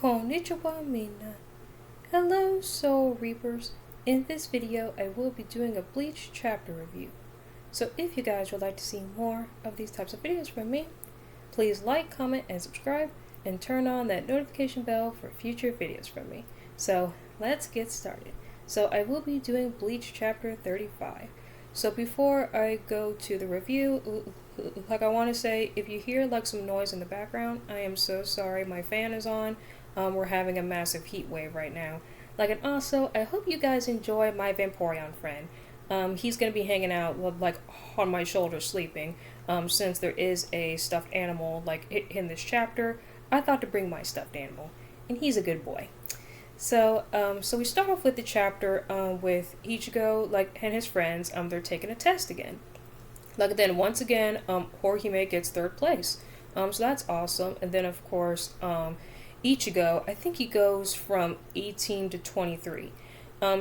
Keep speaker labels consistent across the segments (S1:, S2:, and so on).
S1: Konnichiwa Mina. Hello Soul Reapers. In this video I will be doing a Bleach chapter review. So if you guys would like to see more of these types of videos from me, please like, comment, and subscribe, and turn on that notification bell for future videos from me. So let's get started. So I will be doing Bleach chapter 35. So before I go to the review, I want to say, if you hear some noise in the background, I am so sorry. My fan is on. We're having a massive heat wave right now. And also, I hope you guys enjoy my Vaporeon friend. He's gonna be hanging out on my shoulder sleeping. Since there is a stuffed animal in this chapter, I thought to bring my stuffed animal, and he's a good boy. So we start off with the chapter with Ichigo and his friends. They're taking a test again. Then once again, Horihime gets third place. So that's awesome. And then of course, Ichigo, I think he goes from 18 to 23.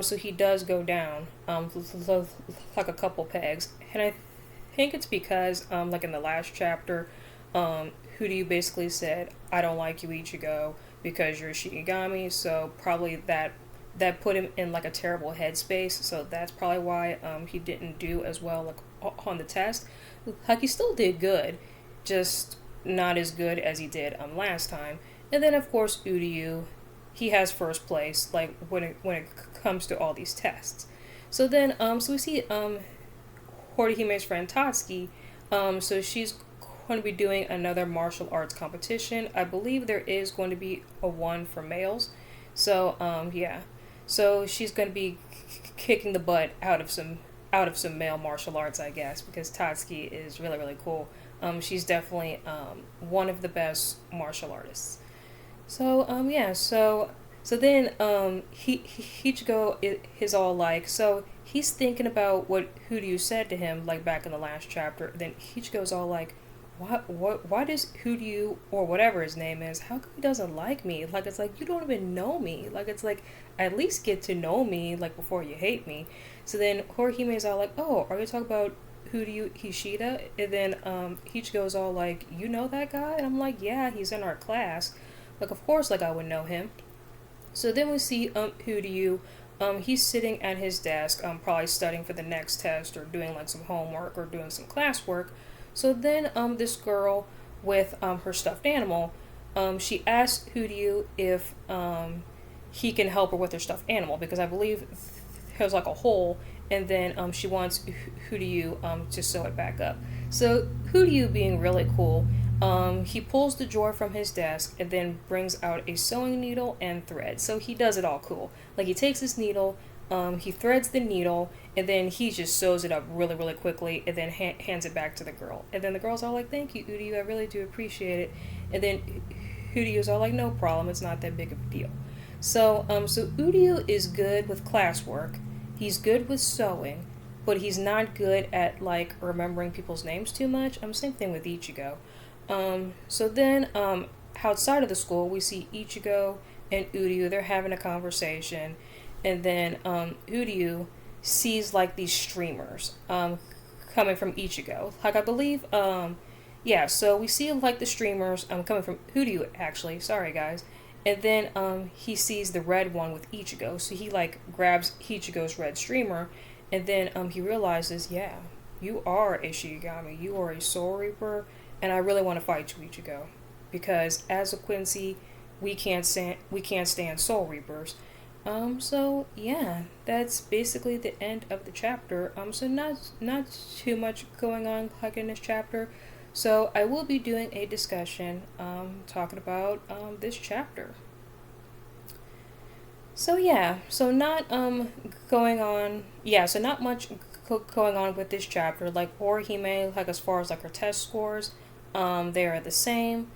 S1: So he does go down a couple pegs. And I think it's because in the last chapter, Huryu basically said, "I don't like you, Ichigo, because you're a Shinigami." So probably that put him in a terrible headspace. So that's probably why he didn't do as well on the test. He still did good, just not as good as he did last time. And then of course Uryu, he has first place when it comes to all these tests. So then so we see Horihime's friend Tatsuki. So she's going to be doing another martial arts competition. I believe there is going to be a one for males. So yeah. So she's going to be kicking the butt out of some male martial arts, I guess, because Tatsuki is really, really cool. She's definitely one of the best martial artists. So yeah, so then Ichigo is all so he's thinking about what Huryu said to him back in the last chapter. Then Ichigo's all why does Huryu, or whatever his name is, how come he doesn't like me? It's you don't even know me. It's at least get to know me before you hate me. So then Horihime's all oh, are you talking about Huryu Hishida? And then Ichigo's all you know that guy? And I'm yeah, he's in our class. Of course I would know him. So then we see Huryu. He's sitting at his desk, probably studying for the next test, or doing some homework, or doing some classwork. So then this girl with her stuffed animal, she asks Huryu if he can help her with her stuffed animal, because I believe there's a hole, and then she wants Huryu to sew it back up. So Huryu, being really cool, he pulls the drawer from his desk and then brings out a sewing needle and thread. So he does it all cool. He takes his needle, he threads the needle, and then he just sews it up really, really quickly, and then hands it back to the girl. And then the girl's all "Thank you, Uryu, I really do appreciate it." And then Uryu's all "No problem, it's not that big of a deal." So Uryu is good with classwork, he's good with sewing, but he's not good at remembering people's names too much. Same thing with Ichigo. So then outside of the school, we see Ichigo and Uryu. They're having a conversation, and then Uryu sees these streamers coming from Ichigo. I believe yeah, so we see the streamers coming from Uryu, actually. Sorry guys. And then he sees the red one with Ichigo. So he grabs Ichigo's red streamer, and then he realizes, yeah, you are a Shinigami. You are a Soul Reaper, and I really want to fight you, Ichigo, because as a Quincy, we can't stand Soul Reapers. So yeah, that's basically the end of the chapter. So not too much going on in this chapter. So I will be doing a discussion talking about this chapter. So yeah, so not going on. Yeah, so not much going on with this chapter. Orihime, as far as her test scores, they are the same.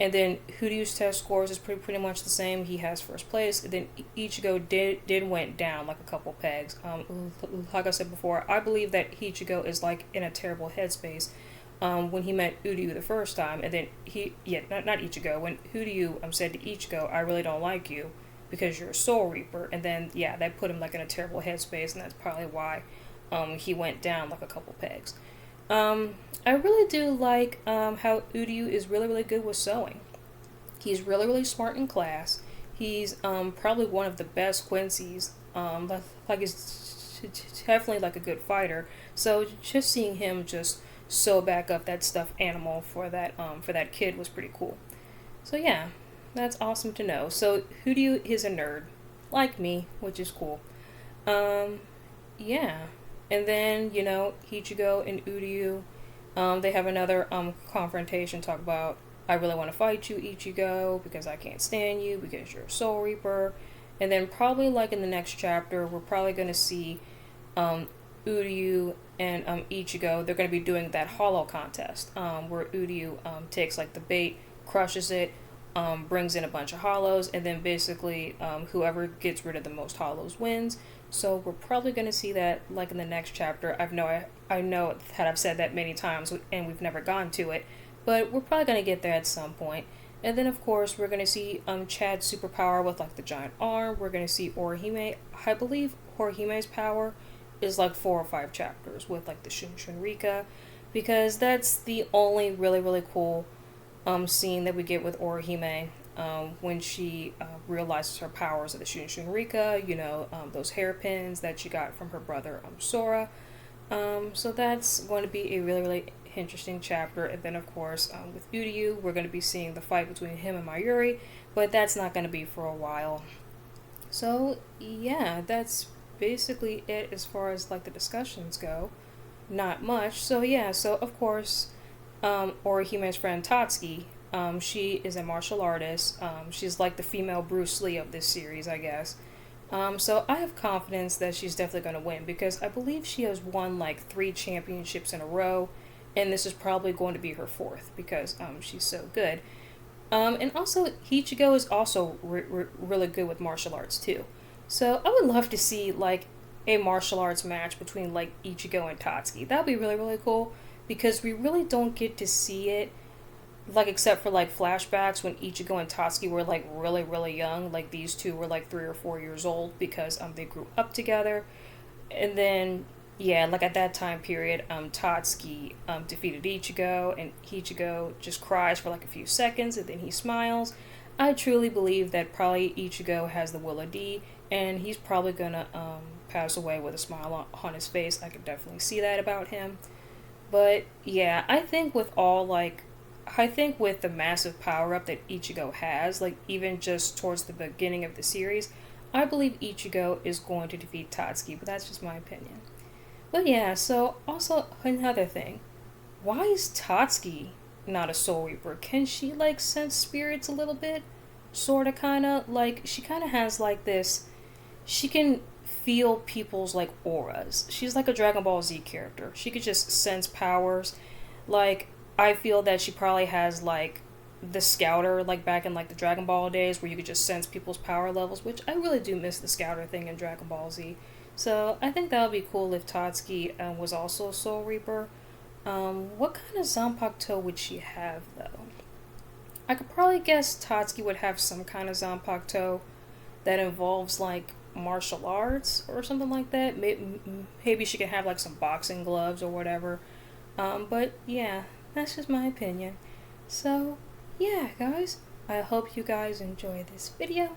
S1: And then Huryu's test scores is pretty much the same. He has first place. And then Ichigo did went down a couple pegs. Like I said before, I believe that Ichigo is in a terrible headspace when he met Uryu the first time. And then not Ichigo. When Uryu said to Ichigo, "I really don't like you because you're a Soul Reaper." And then yeah, that put him in a terrible headspace, and that's probably why he went down a couple pegs. I really do like how Uryu is really, really good with sewing. He's really, really smart in class. He's probably one of the best Quincy's. Like he's definitely like a good fighter. So just seeing him just sew back up that stuffed animal for that kid was pretty cool. So yeah, that's awesome to know. So Huryu is a nerd, like me, which is cool. Um, yeah, and then Ichigo and Uryu, they have another confrontation. Talk about, I really want to fight you, Ichigo, because I can't stand you because you're a Soul Reaper. And then probably like in the next chapter, we're probably gonna see Uryu and Ichigo. They're gonna be doing that hollow contest, where Uryu takes like the bait, crushes it, brings in a bunch of hollows, and then basically whoever gets rid of the most hollows wins. So we're probably going to see that like in the next chapter. I know that I've said that many times and we've never gone to it, but we're probably going to get there at some point. And then of course we're going to see Chad's superpower with like the giant arm. We're going to see Orihime. I believe Orihime's power is like 4 or 5 chapters with like the Shunshin Rika, because that's the only really cool scene that we get with Orihime, when she realizes her powers of the Shunshin Rika, those hairpins that she got from her brother Sora. So that's going to be a really interesting chapter. And then of course with Uryu, we're going to be seeing the fight between him and Mayuri, but that's not going to be for a while. So yeah, that's basically it as far as like the discussions go. Not much. So yeah, so of course Orihime's friend Tatsuki. She is a martial artist. She's like the female Bruce Lee of this series, I guess. So I have confidence that she's definitely going to win, because I believe she has won like 3 championships in a row, and this is probably going to be her 4th because she's so good. And also Ichigo is also really good with martial arts too. So I would love to see like a martial arts match between like Ichigo and Tatsuki. That would be really cool, because we really don't get to see it, like except for like flashbacks when Ichigo and Tatsuki were like really young. Like these two were like 3 or 4 years old because they grew up together. And then yeah, like at that time period, Tatsuki defeated Ichigo, and Ichigo just cries for like a few seconds and then he smiles. I truly believe that probably Ichigo has the Will of D, and he's probably gonna pass away with a smile on his face. I could definitely see that about him. But yeah, I think with the massive power up that Ichigo has, like even just towards the beginning of the series, I believe Ichigo is going to defeat Tatsuki, but that's just my opinion. But yeah, so also another thing. Why is Tatsuki not a Soul Reaper? Can she like sense spirits a little bit? Sorta kinda. Like she kinda has like this, she can feel people's like auras. She's like a Dragon Ball Z character. She could just sense powers. Like I feel that she probably has like the Scouter, like back in like the Dragon Ball days, where you could just sense people's power levels, which I really do miss the Scouter thing in Dragon Ball Z. So I think that would be cool if Tatsuki was also a Soul Reaper. What kind of Zanpakuto would she have though? I could probably guess Tatsuki would have some kind of Zanpakuto that involves like martial arts or something like that. Maybe she could have like some boxing gloves or whatever. But yeah, that's just my opinion. So yeah, guys, I hope you guys enjoy this video.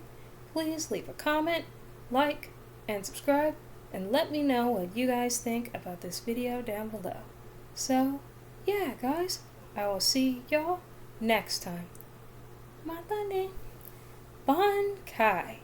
S1: Please leave a comment, like, and subscribe, and let me know what you guys think about this video down below. So yeah, guys, I will see y'all next time. Matane. Bankai.